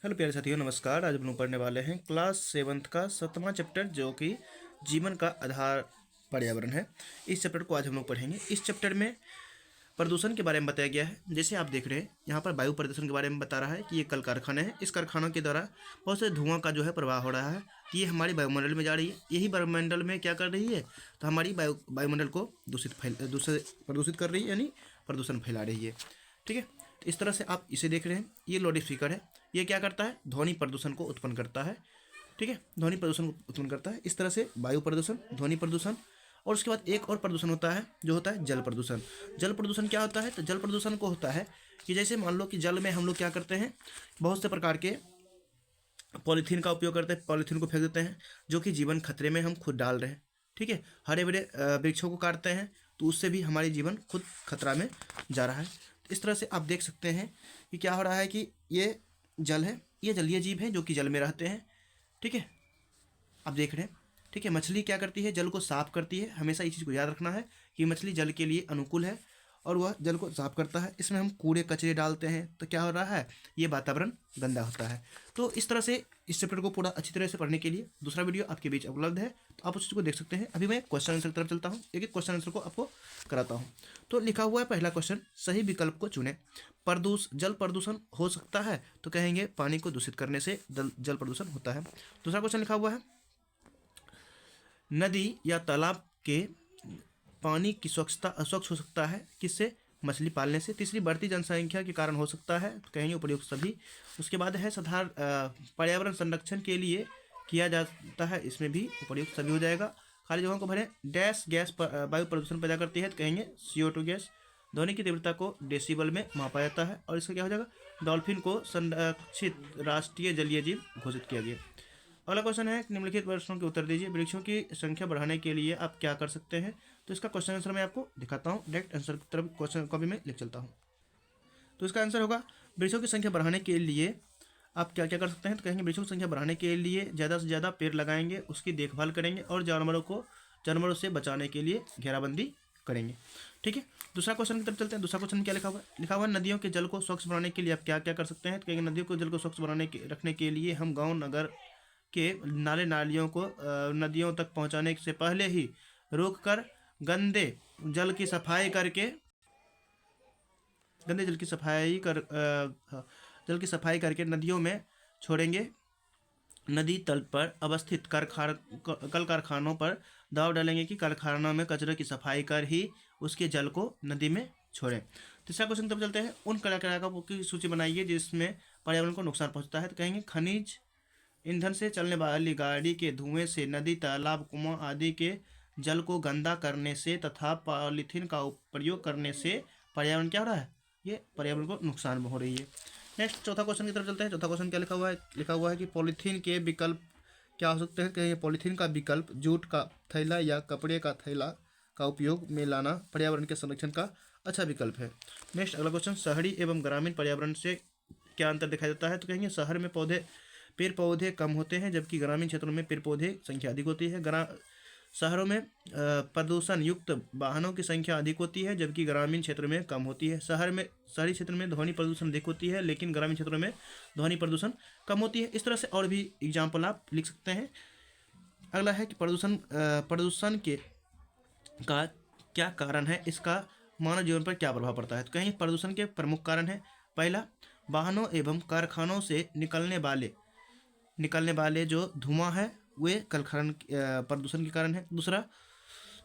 Hello प्यारे साथियों, नमस्कार। आज हम लोग पढ़ने वाले हैं क्लास 7th का 7वां चैप्टर, जो कि जीवन का आधार पर्यावरण है। इस चैप्टर को आज हम लोग पढ़ेंगे। इस चैप्टर में प्रदूषण के बारे में बताया गया है। जैसे आप देख रहे हैं यहाँ पर वायु प्रदूषण के बारे में बता रहा है कि ये कल कारखाने हैं। इस कारखानों के द्वारा बहुत से धुआं का जो है प्रवाह हो रहा है, तो ये हमारी वायुमंडल में जा रही है। यही वायुमंडल में क्या कर रही है, तो हमारी वायुमंडल को प्रदूषित कर रही है, यानी प्रदूषण फैला रही है। ठीक है, तो इस तरह से आप इसे देख रहे हैं। ये लाउड स्पीकर है। ये क्या करता है, ध्वनि प्रदूषण को उत्पन्न करता है। ठीक है, ध्वनि प्रदूषण को उत्पन्न करता है। इस तरह से वायु प्रदूषण, ध्वनि प्रदूषण, और उसके बाद एक और प्रदूषण होता है जो होता है जल प्रदूषण। जल प्रदूषण क्या होता है, तो जल प्रदूषण को होता है कि जैसे मान लो कि जल में हम लोग क्या करते हैं, बहुत से प्रकार के पॉलीथीन का उपयोग करते हैं, पॉलीथीन को फेंक देते हैं, जो कि जीवन खतरे में हम खुद डाल रहे हैं। ठीक है, हरे भरे वृक्षों को काटते हैं, तो उससे भी हमारी जीवन खुद खतरा में जा रहा है। तो इस तरह से आप देख सकते हैं कि क्या हो रहा है कि ये जल है, ये जलीय जीव है जो कि जल में रहते हैं। ठीक है, आप देख रहे हैं। ठीक है, मछली क्या करती है, जल को साफ करती है। हमेशा इस चीज़ को याद रखना है कि मछली जल के लिए अनुकूल है और वह जल को साफ करता है। इसमें हम कूड़े कचरे डालते हैं तो क्या हो रहा है, ये वातावरण गंदा होता है। तो इस तरह से इस चैप्टर को पूरा अच्छी तरह से पढ़ने के लिए दूसरा वीडियो आपके बीच उपलब्ध है, तो आप उस चीज़ को देख सकते हैं। अभी मैं क्वेश्चन आंसर की तरफ चलता हूँ, एक एक क्वेश्चन आंसर को आपको कराता हूँ। तो लिखा हुआ है पहला क्वेश्चन, सही विकल्प को चुने। जल प्रदूषण हो सकता है, तो कहेंगे पानी को दूषित करने से जल प्रदूषण होता है। दूसरा क्वेश्चन लिखा हुआ है, नदी या तालाब के पानी की स्वच्छता अस्वच्छ हो सकता है, किससे, मछली पालने से। तीसरी, बढ़ती जनसंख्या के कारण हो सकता है, तो कहेंगे उपर्युक्त सभी। उसके बाद है साधारण पर्यावरण संरक्षण के लिए किया जाता है, इसमें भी उपर्युक्त सभी हो जाएगा। खाली जगहों को भरें। डैश गैस वायु प्रदूषण पैदा करती है, तो कहेंगे CO2 गैस। ध्वनि की तीव्रता को डेसिबल में मापा जाता है, और इसका क्या हो जाएगा, डॉल्फिन को संरक्षित राष्ट्रीय जलीय जीव घोषित किया गया। अगला क्वेश्चन है, निम्नलिखित प्रश्नों के उत्तर दीजिए। वृक्षों की संख्या बढ़ाने के लिए आप क्या कर सकते हैं, तो इसका क्वेश्चन आंसर मैं आपको दिखाता हूँ। डायरेक्ट आंसर की तरफ क्वेश्चन को भी मैं लिख चलता हूँ। तो इसका आंसर होगा, वृक्षों की संख्या बढ़ाने के लिए आप क्या क्या कर सकते हैं, तो कहेंगे वृक्षों की संख्या बढ़ाने के लिए ज़्यादा से ज़्यादा पेड़ लगाएंगे, उसकी देखभाल करेंगे, और जानवरों से बचाने के लिए घेराबंदी करेंगे। ठीक है, दूसरा क्वेश्चन की तरफ चलते हैं। दूसरा क्वेश्चन क्या लिखा हुआ है, नदियों के जल को स्वच्छ बनाने के लिए आप क्या क्या कर सकते हैं, तो कहेंगे नदियों को जल को स्वच्छ रखने के लिए हम गाँव नगर के नाले नालियों को नदियों तक पहुंचाने से पहले ही रोककर गंदे जल की सफाई करके नदियों में छोड़ेंगे। नदी तल पर अवस्थित कल कारखानों पर दबाव डालेंगे कि कारखानों में कचरे की सफाई कर ही उसके जल को नदी में छोड़ें। तीसरा क्वेश्चन तब चलते हैं, उन कारखानों की सूची बनाइए जिसमें पर्यावरण को नुकसान पहुंचता है, तो कहेंगे खनिज ईंधन से चलने वाली गाड़ी के धुएं से, नदी तालाब कुआं आदि के जल को गंदा करने से तथा पॉलीथीन का प्रयोग करने से पर्यावरण क्या हो रहा है, ये पर्यावरण को नुकसान हो रही है। नेक्स्ट चौथा क्वेश्चन की तरफ चलते हैं। चौथा क्वेश्चन क्या लिखा हुआ है कि पॉलीथीन के विकल्प क्या हो सकते हैं, कहेंगे पॉलीथीन का विकल्प जूट का थैला या कपड़े का थैला का उपयोग में लाना पर्यावरण के संरक्षण का अच्छा विकल्प है। नेक्स्ट अगला क्वेश्चन, शहरी एवं ग्रामीण पर्यावरण से क्या अंतर दिखाई देता है, तो कहेंगे शहर में पेड़ पौधे कम होते हैं, जबकि ग्रामीण क्षेत्रों में पेड़ पौधे संख्या अधिक होती है। शहरों में प्रदूषण युक्त वाहनों की संख्या अधिक होती है, जबकि ग्रामीण क्षेत्र में कम होती है। शहरी क्षेत्र में ध्वनि प्रदूषण अधिक होती है, लेकिन ग्रामीण क्षेत्रों में ध्वनि प्रदूषण कम होती है। इस तरह से और भी एग्जाम्पल आप लिख सकते हैं। अगला है कि प्रदूषण का क्या कारण है, इसका मानव जीवन पर क्या प्रभाव पड़ता है, तो कहीं प्रदूषण के प्रमुख कारण है, पहला, वाहनों एवं कारखानों से निकलने वाले जो धुआं है वे प्रदूषण के कारण है। दूसरा,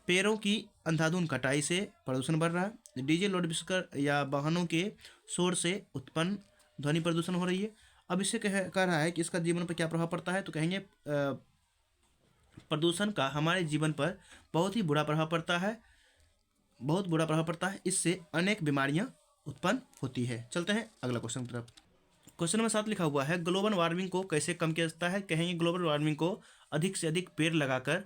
पेड़ों की अंधाधुंध कटाई से प्रदूषण बढ़ रहा है। डीजे लाउडस्पीकर या वाहनों के शोर से उत्पन्न ध्वनि प्रदूषण हो रही है। अब इससे कह रहा है कि इसका जीवन पर क्या प्रभाव पड़ता है, तो कहेंगे प्रदूषण का हमारे जीवन पर बहुत ही बुरा प्रभाव पड़ता है। इससे अनेक बीमारियां उत्पन्न होती है। चलते हैं अगला क्वेश्चन की तरफ। क्वेश्चन नंबर 7 लिखा हुआ है, ग्लोबल वार्मिंग को कैसे कम किया जाता है, कहेंगे ग्लोबल वार्मिंग को अधिक से अधिक पेड़ लगाकर,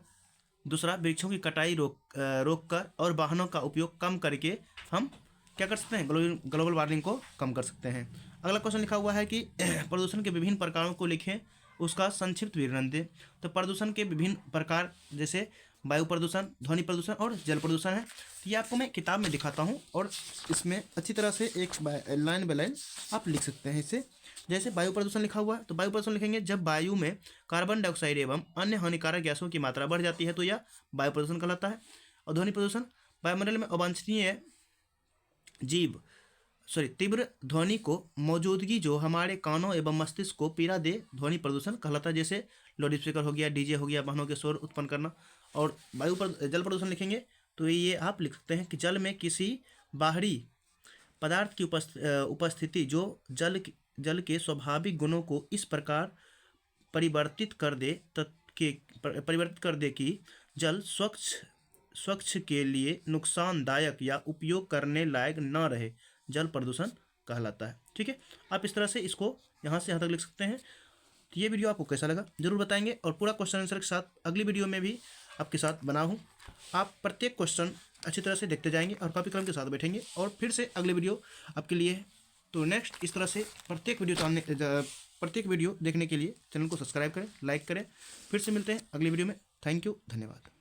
दूसरा, वृक्षों की कटाई रोक कर और वाहनों का उपयोग कम करके हम क्या कर सकते हैं, ग्लोबल वार्मिंग को कम कर सकते हैं। अगला क्वेश्चन लिखा हुआ है कि प्रदूषण के विभिन्न प्रकारों को लिखें, उसका संक्षिप्त विवरण दें। तो प्रदूषण के विभिन्न प्रकार जैसे वायु प्रदूषण, ध्वनि प्रदूषण और जल प्रदूषण है। तो ये आपको मैं किताब में दिखाता हूँ, और इसमें अच्छी तरह से एक लाइन बाय लाइन आप लिख सकते हैं इसे। जैसे वायु प्रदूषण लिखा हुआ है, तो वायु प्रदूषण लिखेंगे जब वायु में कार्बन डाइऑक्साइड एवं अन्य हानिकारक गैसों की मात्रा बढ़ जाती है तो यह वायु प्रदूषण कहलाता है। और ध्वनि प्रदूषण, वायुमंडल में अवांछनीय जीव तीव्र ध्वनि को मौजूदगी जो हमारे कानों एवं मस्तिष्क को पीड़ा दे ध्वनि प्रदूषण कहलाता है। जैसे लाउड स्पीकर हो गया, डीजे हो गया, वाहनों के शोर उत्पन्न करना। और जल प्रदूषण लिखेंगे तो ये आप लिख सकते हैं कि जल में किसी बाहरी पदार्थ की उपस्थिति जो जल के स्वाभाविक गुणों को इस प्रकार परिवर्तित कर दे कि जल स्वच्छ के लिए नुकसानदायक या उपयोग करने लायक न रहे, जल प्रदूषण कहलाता है। ठीक है, आप इस तरह से इसको यहाँ से यहाँ तक लिख सकते हैं। तो ये वीडियो आपको कैसा लगा जरूर बताएंगे, और पूरा क्वेश्चन आंसर के साथ अगली वीडियो में भी आपके साथ बना हूँ। आप प्रत्येक क्वेश्चन अच्छी तरह से देखते जाएंगे और कॉपी कलम के साथ बैठेंगे और फिर से अगली वीडियो आपके लिए है। तो नेक्स्ट इस तरह से प्रत्येक वीडियो देखने के लिए चैनल को सब्सक्राइब करें, लाइक करें। फिर से मिलते हैं अगली वीडियो में। थैंक यू, धन्यवाद।